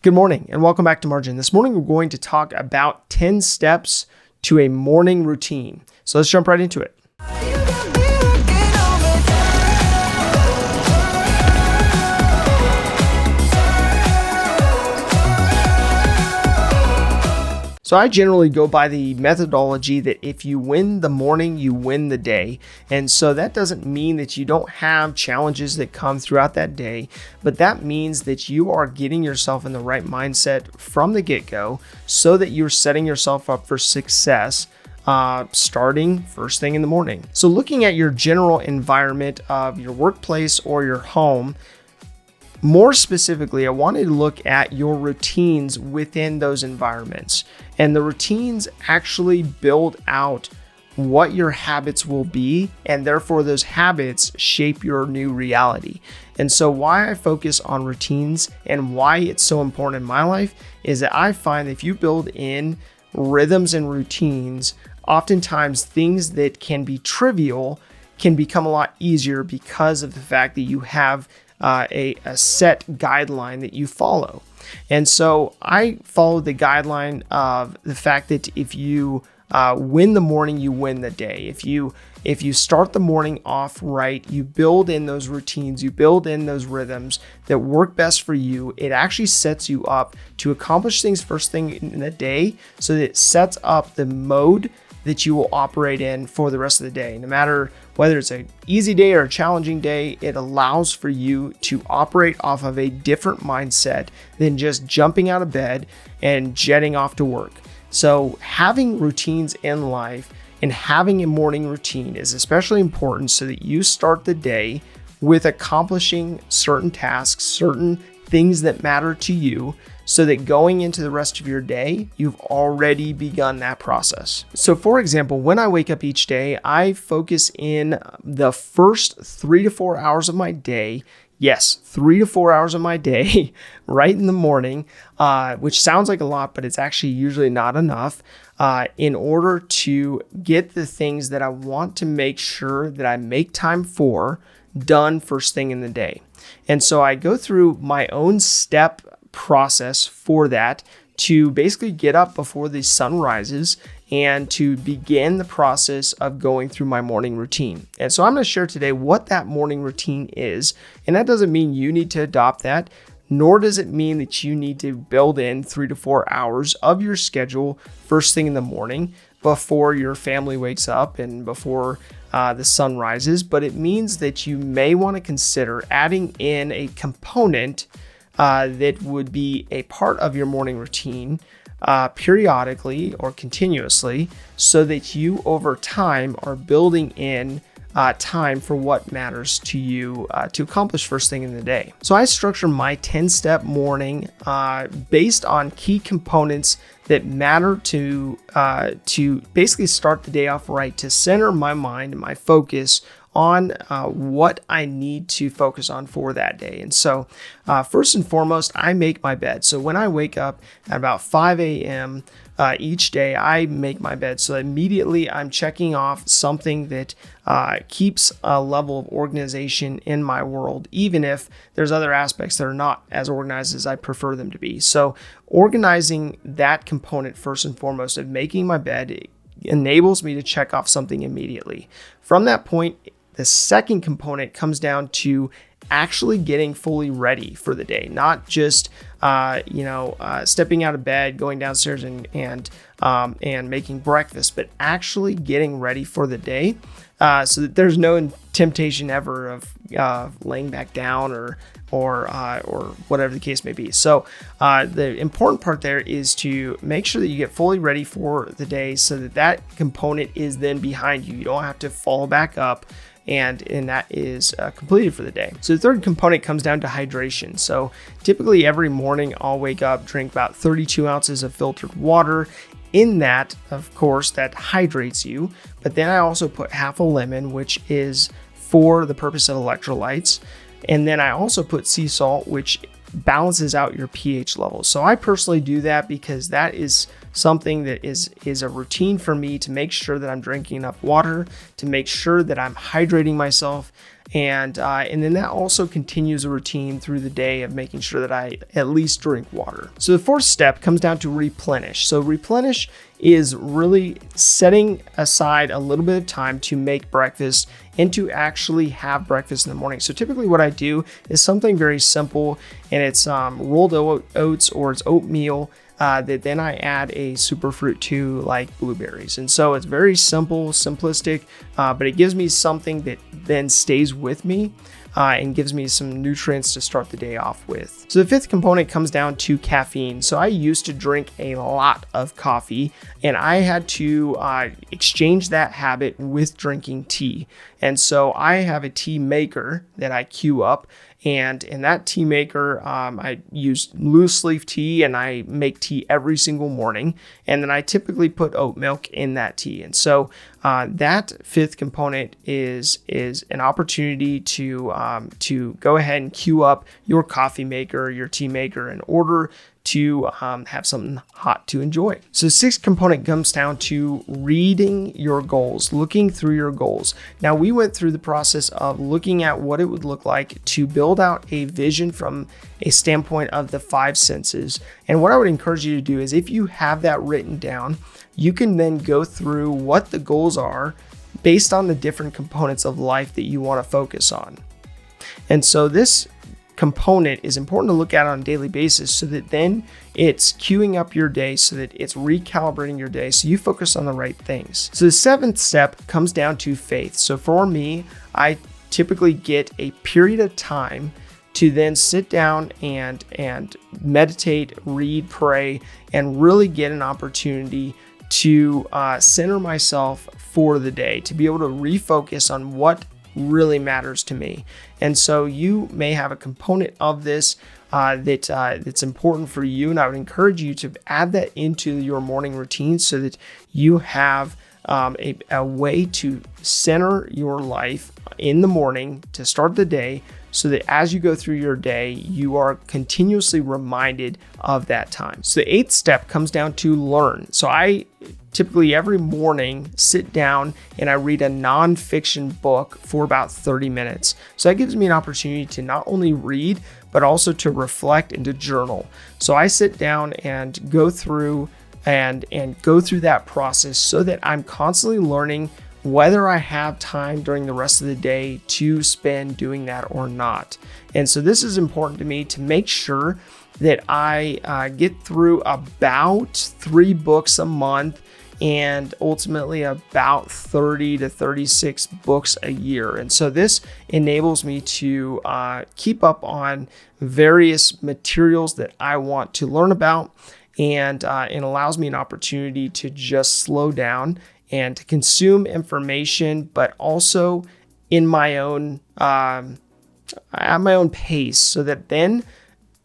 Good morning and welcome back to Margin. This morning we're going to talk about 10 steps to a morning routine. So let's jump right into it. So I generally go by the methodology that if you win the morning, you win the day. And so that doesn't mean that you don't have challenges that come throughout that day, but that means that you are getting yourself in the right mindset from the get-go so that you're setting yourself up for success starting first thing in the morning. So looking at your general environment of your workplace or your home, more specifically, I wanted to look at your routines within those environments. And the routines actually build out what your habits will be, and therefore those habits shape your new reality. And so why I focus on routines and why it's so important in my life is that I find that if you build in rhythms and routines, oftentimes things that can be trivial can become a lot easier because of the fact that you have a set guideline that you follow. And so I follow the guideline of the fact that if you win the morning, you win the day. If you start the morning off right, you build in those routines, you build in those rhythms that work best for you, it actually sets you up to accomplish things first thing in the day, so that it sets up the mode that you will operate in for the rest of the day. No matter whether it's an easy day or a challenging day, it allows for you to operate off of a different mindset than just jumping out of bed and jetting off to work. So having routines in life and having a morning routine is especially important so that you start the day with accomplishing certain tasks, certain things that matter to you, so that going into the rest of your day, you've already begun that process. So for example, when I wake up each day, I focus in the first 3 to 4 hours of my day. Yes, 3 to 4 hours of my day right in the morning, which sounds like a lot, but it's actually usually not enough in order to get the things that I want to make sure that I make time for done first thing in the day. And so I go through my own step process for that to basically get up before the sun rises and to begin the process of going through my morning routine. And so I'm going to share today what that morning routine is. And that doesn't mean you need to adopt that, nor does it mean that you need to build in 3 to 4 hours of your schedule first thing in the morning before your family wakes up and before the sun rises. But it means that you may want to consider adding in a component that would be a part of your morning routine periodically or continuously, so that you over time are building in time for what matters to you to accomplish first thing in the day. So I structure my 10-step morning based on key components that matter to basically start the day off right, to center my mind and my focus on what I need to focus on for that day. And so first and foremost, I make my bed. So when I wake up at about 5 a.m. Each day, I make my bed. So immediately I'm checking off something that keeps a level of organization in my world, even if there's other aspects that are not as organized as I prefer them to be. So organizing that component first and foremost of making my bed enables me to check off something immediately. From that point, the second component comes down to actually getting fully ready for the day, not just stepping out of bed, going downstairs and making breakfast, but actually getting ready for the day, so that there's no temptation ever of laying back down or whatever the case may be. So the important part there is to make sure that you get fully ready for the day, so that that component is then behind you. You don't have to follow back up, and that is completed for the day. So the third component comes down to hydration. So typically every morning I'll wake up, drink about 32 ounces of filtered water. In that, of course, that hydrates you, but then I also put half a lemon, which is for the purpose of electrolytes. And then I also put sea salt, which balances out your pH levels. So I personally do that because that is something that is a routine for me, to make sure that I'm drinking enough water, to make sure that I'm hydrating myself, And then that also continues a routine through the day of making sure that I at least drink water. So the fourth step comes down to replenish. So replenish is really setting aside a little bit of time to make breakfast and to actually have breakfast in the morning. So typically what I do is something very simple, and it's rolled oats or it's oatmeal that then I add a superfruit to, like blueberries. And so it's very simple, simplistic, but it gives me something that then stays with me and gives me some nutrients to start the day off with. So the fifth component comes down to caffeine. So I used to drink a lot of coffee, and I had to exchange that habit with drinking tea. And so I have a tea maker that I queue up, and in that tea maker, I use loose leaf tea, and I make tea every single morning. And then I typically put oat milk in that tea. And so that fifth component is an opportunity to go ahead and queue up your coffee maker, your tea maker, in order to have something hot to enjoy. So the sixth component comes down to reading your goals, looking through your goals. Now, we went through the process of looking at what it would look like to build out a vision from a standpoint of the five senses. And what I would encourage you to do is, if you have that written down, you can then go through what the goals are based on the different components of life that you want to focus on. And so this component is important to look at on a daily basis, so that then it's queuing up your day, so that it's recalibrating your day, so you focus on the right things. So the seventh step comes down to faith. So for me, I typically get a period of time to then sit down and meditate, read, pray, and really get an opportunity to center myself for the day, to be able to refocus on what really matters to me. And so you may have a component of this that's important for you, and I would encourage you to add that into your morning routine, so that you have a way to center your life in the morning to start the day, so that as you go through your day, you are continuously reminded of that time. So the eighth step comes down to learn. So I typically every morning sit down and I read a nonfiction book for about 30 minutes. So that gives me an opportunity to not only read, but also to reflect and to journal. So I sit down and go through that process, so that I'm constantly learning whether I have time during the rest of the day to spend doing that or not. And so this is important to me, to make sure that I get through about 3 books a month, and ultimately about 30 to 36 books a year. And so this enables me to keep up on various materials that I want to learn about, and it allows me an opportunity to just slow down and to consume information, but also in my own at my own pace, so that then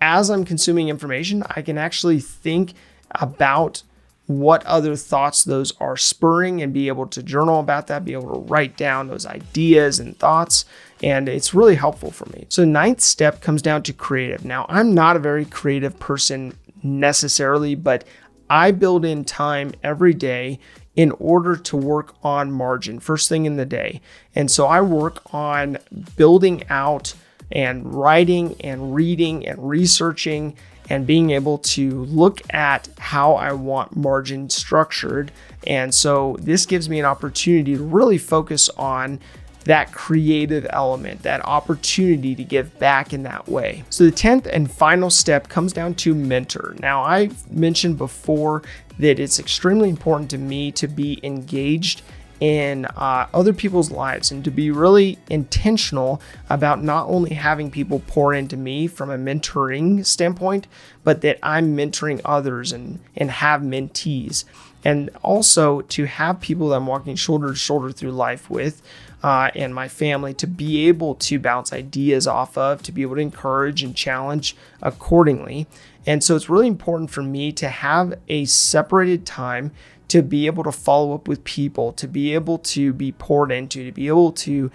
as I'm consuming information, I can actually think about what other thoughts those are spurring, and be able to journal about that, be able to write down those ideas and thoughts. And it's really helpful for me. So ninth step comes down to creative. Now, I'm not a very creative person necessarily, but I build in time every day in order to work on margin first thing in the day. And so I work on building out and writing and reading and researching and being able to look at how I want margin structured. And so this gives me an opportunity to really focus on that creative element, that opportunity to give back in that way. So the 10th and final step comes down to mentor. Now, I mentioned before that it's extremely important to me to be engaged in other people's lives, and to be really intentional about not only having people pour into me from a mentoring standpoint, but that I'm mentoring others and have mentees. And also to have people that I'm walking shoulder to shoulder through life with, and my family, to be able to bounce ideas off of, to be able to encourage and challenge accordingly. And so it's really important for me to have a separated time to be able to follow up with people, to be able to be poured into, to be able to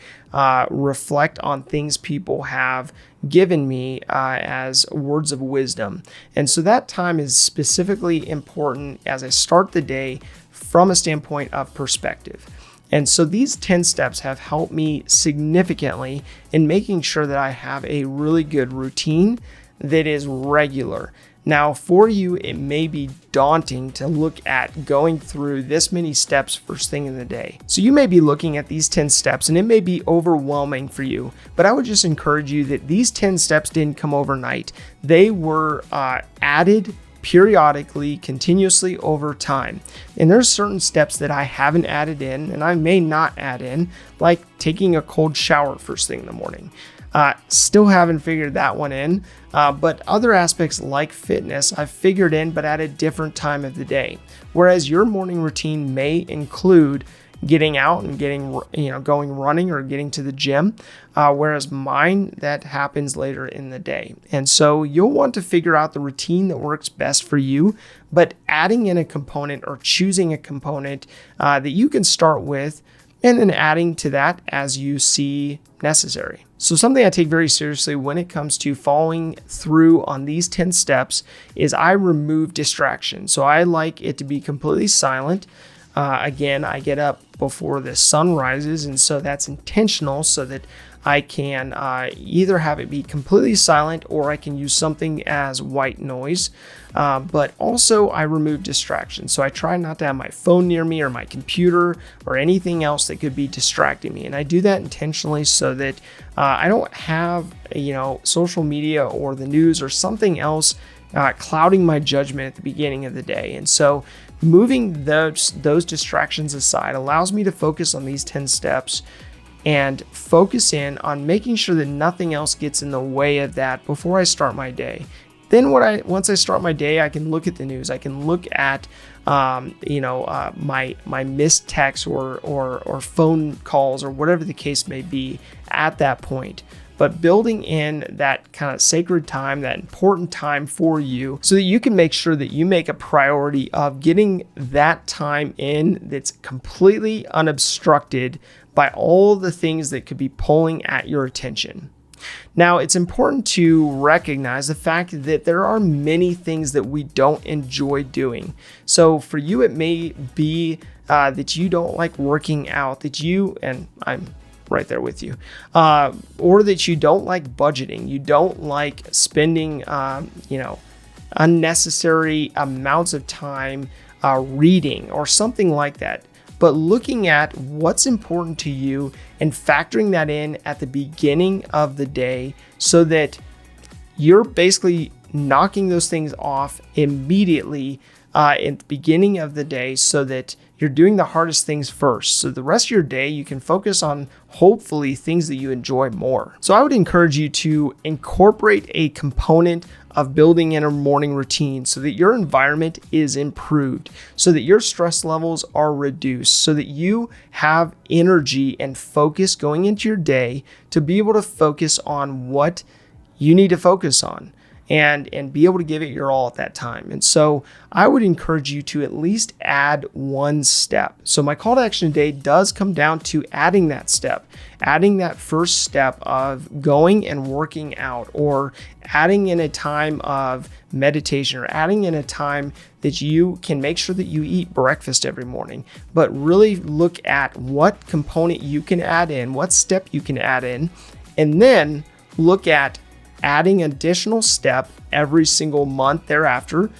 reflect on things people have given me as words of wisdom. And so that time is specifically important as I start the day from a standpoint of perspective. And so these 10 steps have helped me significantly in making sure that I have a really good routine that is regular. Now, for you, it may be daunting to look at going through this many steps first thing in the day. So you may be looking at these 10 steps and it may be overwhelming for you, but I would just encourage you that these 10 steps didn't come overnight. They were added periodically, continuously over time. And there's certain steps that I haven't added in and I may not add in, like taking a cold shower first thing in the morning. Still haven't figured that one in, but other aspects like fitness I've figured in, but at a different time of the day. Whereas your morning routine may include getting out and going running or getting to the gym, whereas mine, that happens later in the day. And so you'll want to figure out the routine that works best for you, but adding in a component or choosing a component that you can start with and then adding to that as you see necessary. So something I take very seriously when it comes to following through on these 10 steps is I remove distractions. So I like it to be completely silent. Again, I get up before the sun rises, and so that's intentional so that I can either have it be completely silent or I can use something as white noise. But also I remove distractions. So I try not to have my phone near me or my computer or anything else that could be distracting me. And I do that intentionally so that I don't have, social media or the news or something else clouding my judgment at the beginning of the day. And so moving those distractions aside allows me to focus on these 10 steps and focus in on making sure that nothing else gets in the way of that before I start my day. Then once I start my day, I can look at the news. I can look at my missed texts or phone calls or whatever the case may be at that point. But building in that kind of sacred time, that important time for you, so that you can make sure that you make a priority of getting that time in that's completely unobstructed by all the things that could be pulling at your attention. Now, it's important to recognize the fact that there are many things that we don't enjoy doing. So for you, it may be that you don't like working out, and I'm right there with you, or that you don't like budgeting, you don't like spending, unnecessary amounts of time reading or something like that. But looking at what's important to you and factoring that in at the beginning of the day so that you're basically knocking those things off immediately at the beginning of the day so that you're doing the hardest things first. So the rest of your day, you can focus on hopefully things that you enjoy more. So I would encourage you to incorporate a component of building in a morning routine so that your environment is improved, so that your stress levels are reduced, so that you have energy and focus going into your day to be able to focus on what you need to focus on and be able to give it your all at that time. And so I would encourage you to at least add one step. So my call to action today does come down to adding that step, adding that first step of going and working out, or adding in a time of meditation, or adding in a time that you can make sure that you eat breakfast every morning, but really look at what component you can add in, what step you can add in, and then look at adding additional step every single month thereafter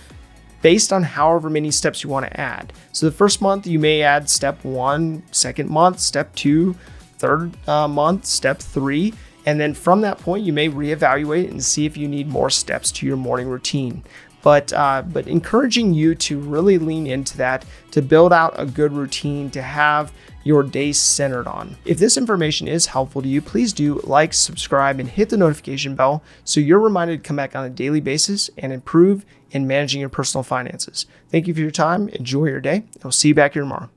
based on however many steps you want to add. So the first month you may add step 1, second month, step 2, third month, step 3. And then from that point, you may reevaluate and see if you need more steps to your morning routine. But encouraging you to really lean into that, to build out a good routine, to have your day centered on. If this information is helpful to you, please do like, subscribe, and hit the notification bell so you're reminded to come back on a daily basis and improve in managing your personal finances. Thank you for your time. Enjoy your day. I'll see you back here tomorrow.